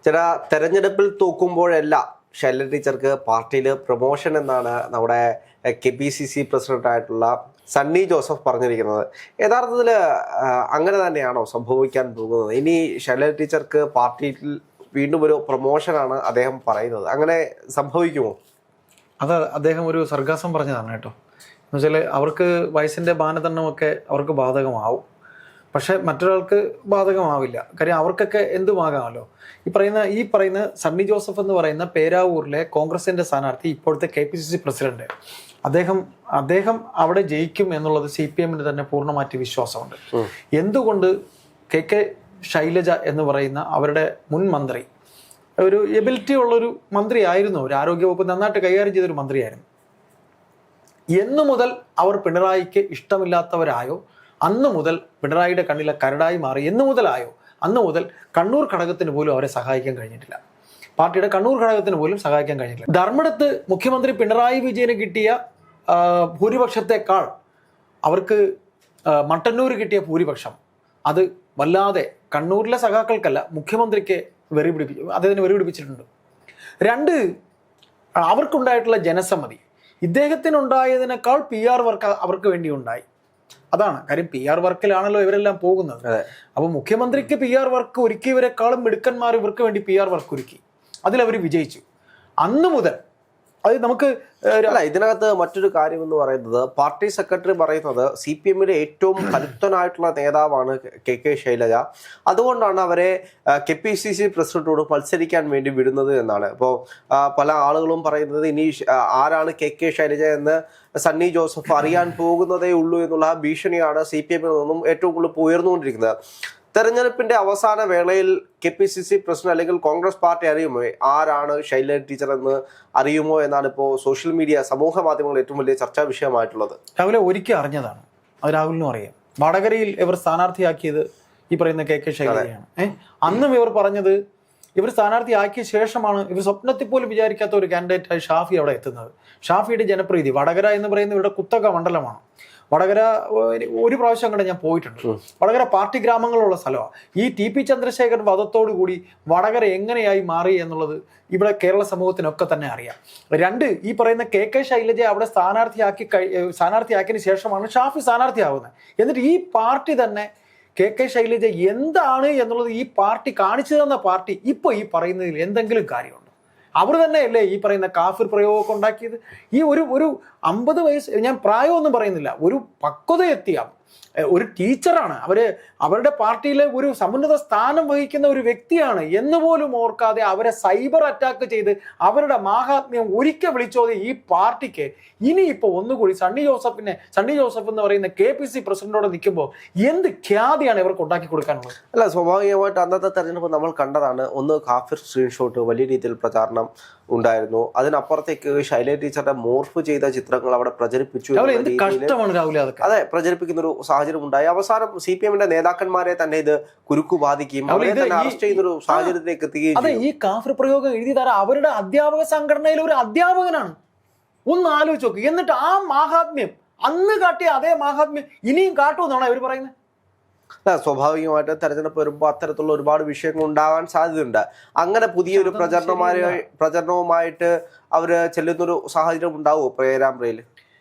ചില തെരഞ്ഞെടുപ്പിൽ തൂക്കുമ്പോഴെല്ലാം ശൈലജ ടീച്ചർക്ക് പാർട്ടിയിൽ പ്രൊമോഷൻ എന്നാണ് നമ്മുടെ KPCC പ്രസിഡന്റായിട്ടുള്ള സണ്ണി ജോസഫ് പറഞ്ഞിരിക്കുന്നത്. യഥാർത്ഥത്തിൽ അങ്ങനെ തന്നെയാണോ സംഭവിക്കാൻ പോകുന്നത്? ഇനി ശൈലജ ടീച്ചർക്ക് പാർട്ടിയിൽ വീണ്ടും ഒരു പ്രൊമോഷനാണ് അദ്ദേഹം പറയുന്നത്. അങ്ങനെ സംഭവിക്കുമോ? അത് അദ്ദേഹം ഒരു സർഗാസം പറഞ്ഞതാണ് കേട്ടോ. എന്ന് വെച്ചാൽ അവർക്ക് വയസ്സിൻ്റെ മാനദണ്ഡമൊക്കെ അവർക്ക് ബാധകമാവും, പക്ഷെ മറ്റൊരാൾക്ക് ബാധകമാവില്ല. കാര്യം അവർക്കൊക്കെ എന്തുമാകാമല്ലോ. ഈ പറയുന്ന സണ്ണി ജോസഫ് എന്ന് പറയുന്ന പേരാവൂരിലെ കോൺഗ്രസിന്റെ സ്ഥാനാർത്ഥി, ഇപ്പോഴത്തെ KPCC പ്രസിഡന്റ്, അദ്ദേഹം അവിടെ ജയിക്കും എന്നുള്ളത് CPM തന്നെ പൂർണ്ണമായിട്ട് വിശ്വാസമുണ്ട്. എന്തുകൊണ്ട് KK ശൈലജ എന്ന് പറയുന്ന അവരുടെ മുൻ മന്ത്രി ഒരു എബിലിറ്റി ഉള്ളൊരു മന്ത്രിയായിരുന്നു, ഒരു ആരോഗ്യവകുപ്പ് നന്നായിട്ട് കൈകാര്യം ചെയ്തൊരു മന്ത്രിയായിരുന്നു. എന്നു മുതൽ അവർ പിണറായിക്ക് ഇഷ്ടമില്ലാത്തവരായോ അന്ന് മുതൽ പിണറായിയുടെ കണ്ണിലെ കരടായി മാറി എന്ന് മുതലായോ അന്ന് മുതൽ കണ്ണൂർ ഘടകത്തിന് പോലും അവരെ സഹായിക്കാൻ കഴിഞ്ഞിട്ടില്ല. പാർട്ടിയുടെ കണ്ണൂർ ഘടകത്തിന് പോലും സഹായിക്കാൻ കഴിഞ്ഞിട്ടില്ല. ധർമ്മടത്ത് മുഖ്യമന്ത്രി പിണറായി വിജയന് കിട്ടിയ ഭൂരിപക്ഷത്തെക്കാൾ അവർക്ക് മട്ടന്നൂർ കിട്ടിയ ഭൂരിപക്ഷം അത് വല്ലാതെ കണ്ണൂരിലെ സഖാക്കൾക്കല്ല, മുഖ്യമന്ത്രിക്ക് അദ്ദേഹത്തിന് വെറി പിടിപ്പിച്ചിട്ടുണ്ട്. രണ്ട്, അവർക്കുണ്ടായിട്ടുള്ള ജനസമ്മതി ഇദ്ദേഹത്തിനുണ്ടായതിനേക്കാൾ PR വർക്ക് അവർക്ക് വേണ്ടി ഉണ്ടായി. അതാണ് കാര്യം. PR വർക്കിലാണല്ലോ ഇവരെല്ലാം പോകുന്നത്. അപ്പൊ മുഖ്യമന്ത്രിക്ക് PR വർക്ക് ഒരുക്കിയവരെക്കാളും മിടുക്കന്മാർ ഇവർക്ക് വേണ്ടി PR വർക്ക് ഒരുക്കി. അതിലവർ വിജയിച്ചു. അന്ന് മുതൽ അത് നമുക്ക് ഇതിനകത്ത് മറ്റൊരു കാര്യം എന്ന് പറയുന്നത്, പാർട്ടി സെക്രട്ടറി പറയുന്നത് CPM-ന്റെ ഏറ്റവും കരുത്തനായിട്ടുള്ള നേതാവാണ് KK ശൈലജ. അതുകൊണ്ടാണ് അവരെ KPCC പ്രസിഡന്റോട് മത്സരിക്കാൻ വേണ്ടി വിടുന്നത് എന്നാണ്. ഇപ്പോൾ പല ആളുകളും പറയുന്നത് ഇനി ആരാണ് KK ശൈലജ എന്ന് സണ്ണി ജോസഫ് അറിയാൻ പോകുന്നതേ ഉള്ളൂ എന്നുള്ള ഭീഷണിയാണ് CPM-ൽ നിന്നും ഏറ്റവും കൂടുതൽ ഉയർന്നുകൊണ്ടിരിക്കുന്നത്. തെരഞ്ഞെടുപ്പിന്റെ അവസാന വേളയിൽ KPCC പ്രസിഡന്റ് അല്ലെങ്കിൽ കോൺഗ്രസ് പാർട്ടി അറിയുമോ ആരാണ് ശൈലജ ടീച്ചർ എന്ന് അറിയുമോ എന്നാണ് ഇപ്പോൾ സോഷ്യൽ മീഡിയ, സമൂഹ മാധ്യമങ്ങൾ ഏറ്റവും വലിയ ചർച്ചാ വിഷയമായിട്ടുള്ളത്. രാഹുലെ ഒരിക്കൽ അറിഞ്ഞതാണ്, അത് രാഹുലിനും അറിയാം. വടകരയിൽ ഇവർ സ്ഥാനാർത്ഥിയാക്കിയത് ഈ പറയുന്ന KK ശൈലജയാണ്. അന്നും ഇവർ പറഞ്ഞത് ഇവർ സ്ഥാനാർത്ഥിയാക്കിയ ശേഷമാണ് ഇവർ സ്വപ്നത്തിൽ പോലും വിചാരിക്കാത്ത ഒരു കാൻഡിഡേറ്റായി ഷാഫി അവിടെ എത്തുന്നത്. ഷാഫിയുടെ ജനപ്രീതി, വടകര എന്ന് പറയുന്ന ഇവരുടെ കുത്തക മണ്ഡലമാണ്. വടകര ഒരു പ്രാവശ്യം കണ്ട് ഞാൻ പോയിട്ടുണ്ട്. വടകര പാർട്ടി ഗ്രാമങ്ങളുള്ള സ്ഥലമാണ്. ഈ TP ചന്ദ്രശേഖരൻ വധത്തോടു കൂടി വടകര എങ്ങനെയായി മാറി എന്നുള്ളത് ഇവിടെ കേരള സമൂഹത്തിനൊക്കെ തന്നെ അറിയാം. രണ്ട്, ഈ പറയുന്ന KK ശൈലജ അവിടെ സ്ഥാനാർത്ഥിയാക്കിയതിന് ശേഷമാണ് ഷാഫി സ്ഥാനാർത്ഥിയാവുന്നത്. എന്നിട്ട് ഈ പാർട്ടി തന്നെ KK ശൈലജ എന്താണ് എന്നുള്ളത് ഈ പാർട്ടി കാണിച്ചു തന്ന പാർട്ടി ഇപ്പോൾ ഈ പറയുന്നതിൽ എന്തെങ്കിലും കാര്യമുണ്ടോ? അവർ തന്നെയല്ലേ ഈ പറയുന്ന കാഫിർ പ്രയോഗമൊക്കെ ഉണ്ടാക്കിയത്. ഈ ഒരു 50 വയസ്സ്, ഞാൻ പ്രായമൊന്നും പറയുന്നില്ല, ഒരു പക്വത എത്തിയ ഒരു ടീച്ചറാണ്. അവരുടെ പാർട്ടിയിലെ ഒരു സമുന്നത സ്ഥാനം വഹിക്കുന്ന ഒരു വ്യക്തിയാണ് എന്ന് പോലും ഓർക്കാതെ അവരെ സൈബർ അറ്റാക്ക് ചെയ്ത് അവരുടെ മാഹാത്മ്യം ഒരിക്കൽ വിളിച്ചോതി ഈ പാർട്ടിക്ക് ഇനിയിപ്പോൾ ഒന്നുകൂടി സണ്ണി ജോസഫ് എന്ന് പറയുന്ന KPCC പ്രസിഡന്റോടെ നിൽക്കുമ്പോൾ എന്ത് ഖ്യാതിയാണ് ഇവർക്ക് ഉണ്ടാക്കി കൊടുക്കാനുള്ളത്? അല്ല, സ്വാഭാവികമായിട്ട് അന്നത്തെ തെരഞ്ഞെടുപ്പ് നമ്മൾ കണ്ടതാണ്. ഒന്ന് കാഫിർ സ്ക്രീൻഷോട്ട് വലിയ രീതിയിൽ പ്രചാരണം ഉണ്ടായിരുന്നു. അതിനപ്പുറത്തേക്ക് ശൈലജ ടീച്ചറുടെ മോർഫ് ചെയ്ത ചിത്രങ്ങൾ അവിടെ പ്രചരിപ്പിച്ചു. അതെ, പ്രചരിപ്പിക്കുന്ന ഒരു സാഹചര്യം ഉണ്ടായി. അവസാനം CPM-ന്റെ നേതാക്കന്മാരെ തന്നെ ഇത് കുരുക്കു ബാധിക്കുകയും അവരെ തന്നെ അറസ്റ്റ് ചെയ്യുന്ന ഒരു സാഹചര്യത്തിലേക്ക് എത്തുകയും. അതെ, ഈ കാഫിർ പ്രയോഗം എഴുതി തരാൻ അവരുടെ അധ്യാപക സംഘടനയിലെ ഒരു അധ്യാപകനാണ്. ഒന്ന് ആലോചിച്ച് നോക്ക്. എന്നിട്ട് ആ മാഹാത്മ്യം, അന്ന് കാട്ടിയ അതേ മാഹാത്മ്യം ഇനിയും കാട്ടുമെന്നാണ് അവർ പറയുന്നത്. സ്വാഭാവികമായിട്ട് തെരഞ്ഞെടുപ്പ് വരുമ്പോൾ അത്തരത്തിലുള്ള ഒരുപാട് വിഷയങ്ങൾ ഉണ്ടാകാൻ സാധ്യതയുണ്ട്. അങ്ങനെ പുതിയൊരു പ്രചരണവുമായിട്ട് അവര് ചെല്ലുന്നൊരു സാഹചര്യം ഉണ്ടാവുമോ പേരാമ്പ്രയിൽ?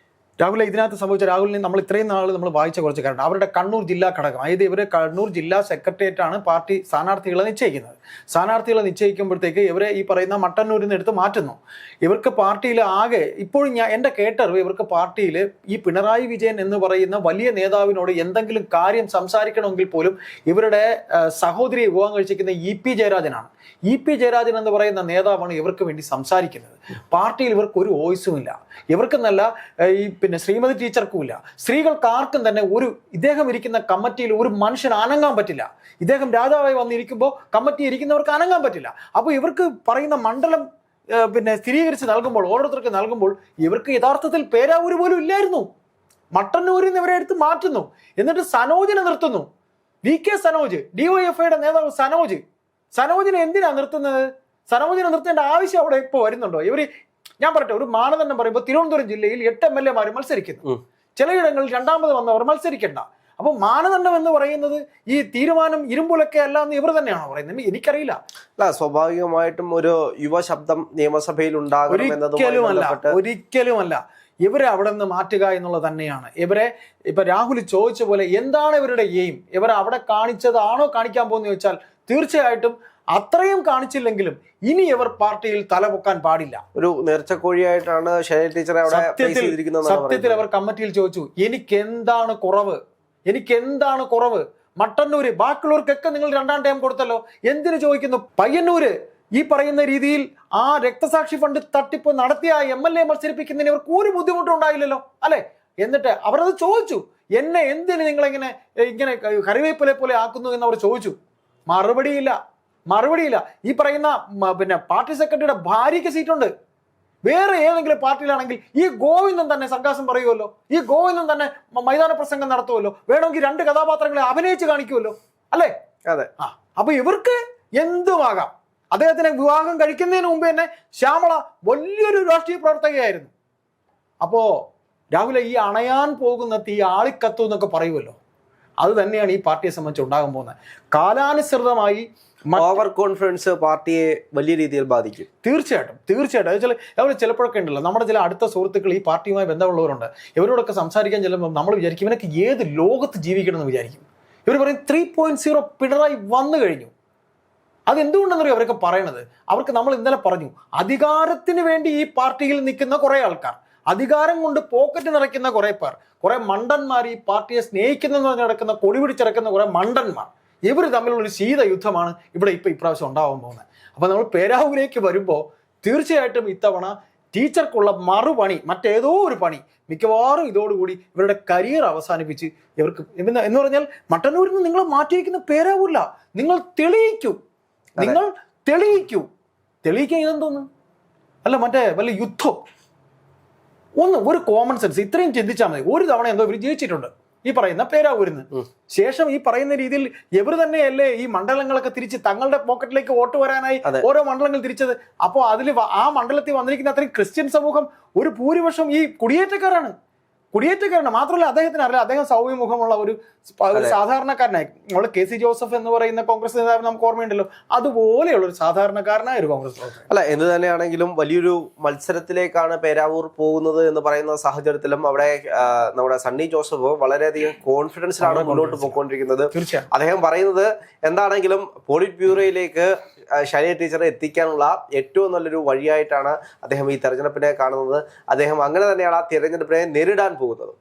രാഹുൽ, ഇതിനകത്ത് സംഭവിച്ച രാഹുലിനെ നമ്മൾ ഇത്രയും നാൾ നമ്മൾ വായിച്ച കുറച്ച് കാരണം അവരുടെ കണ്ണൂർ ജില്ലാ ഘടകം, അതായത് ഇവർ കണ്ണൂർ ജില്ലാ സെക്രട്ടേറിയറ്റാണ് പാർട്ടി സ്ഥാനാർത്ഥികളെ നിശ്ചയിക്കുന്നത്. സ്ഥാനാർത്ഥികളെ നിശ്ചയിക്കുമ്പോഴത്തേക്ക് ഇവരെ ഈ പറയുന്ന മട്ടന്നൂരിൽ നിന്ന് എടുത്ത് മാറ്റുന്നു. ഇവർക്ക് പാർട്ടിയിൽ ആകെ ഇപ്പോഴും എൻ്റെ കേട്ടറിവ് ഇവർക്ക് പാർട്ടിയിൽ ഈ പിണറായി വിജയൻ എന്ന് പറയുന്ന വലിയ നേതാവിനോട് എന്തെങ്കിലും കാര്യം സംസാരിക്കണമെങ്കിൽ പോലും ഇവരുടെ സഹോദരിയെ വിവാഹം കഴിച്ചിരിക്കുന്ന EP ജയരാജനാണ്. EP ജയരാജൻ എന്ന് പറയുന്ന നേതാവാണ് ഇവർക്ക് വേണ്ടി സംസാരിക്കുന്നത്. പാർട്ടിയിൽ ഇവർക്ക് ഒരു വോയിസും ഇല്ല. ഇവർക്കെന്നല്ല ഈ ശ്രീമതി ടീച്ചർക്കും ഇല്ല. സ്ത്രീകൾക്ക് ആർക്കും തന്നെ ഇദ്ദേഹം ഇരിക്കുന്ന കമ്മിറ്റിയിൽ ഒരു മനുഷ്യന് അനങ്ങാൻ പറ്റില്ല. ഇദ്ദേഹം രാജാവായി വന്നിരിക്കുമ്പോൾ കമ്മിറ്റി ഇരിക്കുന്നവർക്ക് അനങ്ങാൻ പറ്റില്ല. അപ്പോൾ ഇവർക്ക് പറയുന്ന മണ്ഡലം സ്ഥിരീകരിച്ച് നൽകുമ്പോൾ, ഓരോരുത്തർക്ക് നൽകുമ്പോൾ ഇവർക്ക് യഥാർത്ഥത്തിൽ പേരാവൂര് പോലും ഇല്ലായിരുന്നു. മട്ടന്നൂരിൽ നിന്ന് ഇവരെ എടുത്ത് മാറ്റുന്നു. എന്നിട്ട് സനോജിനെ നിർത്തുന്നു. VK സനോജ്, DYFIയുടെ നേതാവ് സനോജിനെ എന്തിനാ നിർത്തുന്നത്? സനോജിനെ നിർത്തേണ്ട ആവശ്യം അവിടെ ഇപ്പോൾ വരുന്നുണ്ടോ? ഞാൻ പറയട്ടെ, ഒരു മാനദണ്ഡം പറയുമ്പോൾ തിരുവനന്തപുരം ജില്ലയിൽ 8 MLA-മാർ മത്സരിക്കുന്നു. ചിലയിടങ്ങളിൽ രണ്ടാമത് വന്നവർ മത്സരിക്കണ്ട. അപ്പൊ മാനദണ്ഡം എന്ന് പറയുന്നത് ഈ തീരുമാനം ഇരുമ്പുലൊക്കെ അല്ല എന്ന് ഇവർ തന്നെയാണോ പറയുന്നത്? എനിക്കറിയില്ല. അല്ല, സ്വാഭാവികമായിട്ടും ഒരു യുവശബ്ദം നിയമസഭയിൽ ഉണ്ടാകും എന്നതുമായി ഒരിക്കലുമല്ല. ഇവരെ അവിടെ നിന്ന് മാറ്റുക എന്നുള്ളത് തന്നെയാണ്. ഇപ്പൊ രാഹുൽ ചോദിച്ച പോലെ എന്താണ് ഇവരുടെ എയിം, ഇവർ അവിടെ കാണിച്ചതാണോ കാണിക്കാൻ പോകുന്ന ചോദിച്ചാൽ തീർച്ചയായിട്ടും അത്രയും കാണിച്ചില്ലെങ്കിലും ഇനി ഇവർ പാർട്ടിയിൽ തലപൊക്കാൻ പാടില്ല. ഒരു നേർച്ചക്കോഴിയായിട്ടാണ് ശൈലജ ടീച്ചറെ അവിടെ സത്യത്തിൽ അവർ കമ്മിറ്റിയിൽ ചോദിച്ചു, എനിക്കെന്താണ് കുറവ്? മട്ടന്നൂര് ബാക്കിയുള്ളവർക്കൊക്കെ നിങ്ങൾ 2ാം ടൈം കൊടുത്തല്ലോ, എന്തിനു ചോദിക്കുന്നു? പയ്യന്നൂര് ഈ പറയുന്ന രീതിയിൽ ആ രക്തസാക്ഷി ഫണ്ട് തട്ടിപ്പ് നടത്തിയ MLA മത്സരിപ്പിക്കുന്നതിന് ഇവർക്ക് ഒരു ബുദ്ധിമുട്ടും ഉണ്ടായില്ലല്ലോ, അല്ലെ? എന്നിട്ട് അവരത് ചോദിച്ചു, എന്നെ എന്തിന് നിങ്ങൾ ഇങ്ങനെ കറിവേപ്പിലെ പോലെ ആക്കുന്നു എന്ന് അവർ ചോദിച്ചു. മറുപടിയില്ല. ഈ പറയുന്ന പാർട്ടി സെക്രട്ടറിയുടെ ഭാര്യയ്ക്ക് സീറ്റുണ്ട്. വേറെ ഏതെങ്കിലും പാർട്ടിയിലാണെങ്കിൽ ഈ ഗോവിന്ദൻ തന്നെ സർഗാസം പറയുമല്ലോ, ഈ ഗോവിന്ദൻ തന്നെ മൈതാന പ്രസംഗം നടത്തുമല്ലോ, വേണമെങ്കിൽ 2 കഥാപാത്രങ്ങളെ അഭിനയിച്ച് കാണിക്കുമല്ലോ, അല്ലേ? അതെ. അപ്പൊ ഇവർക്ക് എന്തുമാകാം. അദ്ദേഹത്തിനെ വിവാഹം കഴിക്കുന്നതിന് മുമ്പ് തന്നെ ശ്യാമള വലിയൊരു രാഷ്ട്രീയ പ്രവർത്തകയായിരുന്നു. അപ്പോ രാഹുല ഈ അണയാൻ പോകുന്ന തീ ആളിക്കത്തു എന്നൊക്കെ പറയുമല്ലോ, അത് തന്നെയാണ് ഈ പാർട്ടിയെ സംബന്ധിച്ച് ഉണ്ടാകാൻ പോകുന്നത്. കാലാനുസൃതമായി ഓവർ കോൺഫിഡൻസ് പാർട്ടിയെ വലിയ രീതിയിൽ ബാധിക്കും. തീർച്ചയായിട്ടും അത് ചിലപ്പോഴൊക്കെ ഉണ്ടല്ലോ, നമ്മുടെ ചില അടുത്ത സുഹൃത്തുക്കൾ ഈ പാർട്ടിയുമായി ബന്ധമുള്ളവരുണ്ട്. ഇവരോടൊക്കെ സംസാരിക്കാൻ ചെല്ലുമ്പോൾ നമ്മൾ വിചാരിക്കും ഇവനൊക്കെ ഏത് ലോകത്ത് ജീവിക്കണം എന്ന് വിചാരിക്കും. ഇവർ പറയും 3.0 പിണറായി വന്നു കഴിഞ്ഞു. അതെന്തുകൊണ്ടെന്നറിയോ അവരൊക്കെ പറയണത്? അവർക്ക് നമ്മൾ ഇന്നലെ പറഞ്ഞു, അധികാരത്തിന് വേണ്ടി ഈ പാർട്ടിയിൽ നിൽക്കുന്ന കുറെ ആൾക്കാർ, അധികാരം കൊണ്ട് പോക്കറ്റ് നിറയ്ക്കുന്ന കുറെ പേർ, കുറെ മണ്ടന്മാർ, ഈ പാർട്ടിയെ സ്നേഹിക്കുന്ന നടക്കുന്ന കൊടി പിടിച്ചിറക്കുന്ന കുറെ മണ്ടന്മാർ, ഇവർ തമ്മിലുള്ള ഒരു ശീത യുദ്ധമാണ് ഇവിടെ ഇപ്രാവശ്യം ഉണ്ടാവാൻ പോകുന്നത്. അപ്പൊ നമ്മൾ പേരാവൂരേക്ക് വരുമ്പോൾ തീർച്ചയായിട്ടും ഇത്തവണ ടീച്ചർക്കുള്ള മറുപണി, മറ്റേതോ ഒരു പണി മിക്കവാറും ഇതോടുകൂടി ഇവരുടെ കരിയർ അവസാനിപ്പിച്ച് ഇവർക്ക് എന്ന് പറഞ്ഞാൽ മട്ടന്നൂരിൽ നിന്ന് നിങ്ങൾ മാറ്റിയിരിക്കുന്ന പേരാവൂരില്ല, നിങ്ങൾ തെളിയിക്കുക. ഇതെന്തോന്ന് അല്ല, മറ്റേ വല്ല യുദ്ധം. ഒരു കോമൺ സെൻസ് ഇത്രയും ചിന്തിച്ചാൽ മതി. ഒരു തവണ എന്തോ ഇവർ ജയിച്ചിട്ടുണ്ട് ഈ പറയുന്ന പേരാവൂരിന്ന്. ശേഷം ഈ പറയുന്ന രീതിയിൽ ഇവർ തന്നെയല്ലേ ഈ മണ്ഡലങ്ങളൊക്കെ തിരിച്ച് തങ്ങളുടെ പോക്കറ്റിലേക്ക് വോട്ട് വരാനായി ഓരോ മണ്ഡലങ്ങൾ തിരിച്ചത്. അപ്പോൾ അതിൽ ആ മണ്ഡലത്തിൽ വന്നിരിക്കുന്ന അത്രയും ക്രിസ്ത്യൻ സമൂഹം ഒരു ഭൂരിപക്ഷം ഈ കുടിയേറ്റക്കാരാണ്. മാത്രമല്ല അദ്ദേഹത്തിന് അറിയില്ല, അദ്ദേഹം സൗമ്യമുഖമുള്ള ഒരു സാധാരണക്കാരനായി. നമ്മൾ KC ജോസഫ് എന്ന് പറയുന്ന കോൺഗ്രസ് നേതാവ് നമുക്ക് ഓർമ്മയുണ്ടല്ലോ, അതുപോലെയുള്ള ഒരു സാധാരണക്കാരനായ ഒരു കോൺഗ്രസ് പ്രവർത്തകൻ. അല്ല, എന്ത് തന്നെയാണെങ്കിലും വലിയൊരു മത്സരത്തിലേക്കാണ് പേരാവൂർ പോകുന്നത് എന്ന് പറയുന്ന സാഹചര്യത്തിലും അവിടെ നമ്മുടെ സണ്ണി ജോസഫ് വളരെയധികം കോൺഫിഡൻസിലാണ് മുന്നോട്ട് പോയിക്കൊണ്ടിരിക്കുന്നത്. അദ്ദേഹം പറയുന്നത് എന്താണെങ്കിലും പോളിറ്റ് ബ്യൂറോയിലേക്ക് ശൈലജ ടീച്ചറെ എത്തിക്കാനുള്ള ഏറ്റവും നല്ലൊരു വഴിയായിട്ടാണ് അദ്ദേഹം ഈ തെരഞ്ഞെടുപ്പിനെ കാണുന്നത്. അദ്ദേഹം അങ്ങനെ തന്നെയാണ് ആ തെരഞ്ഞെടുപ്പിനെ നേരിടാൻ പോകുന്നത്.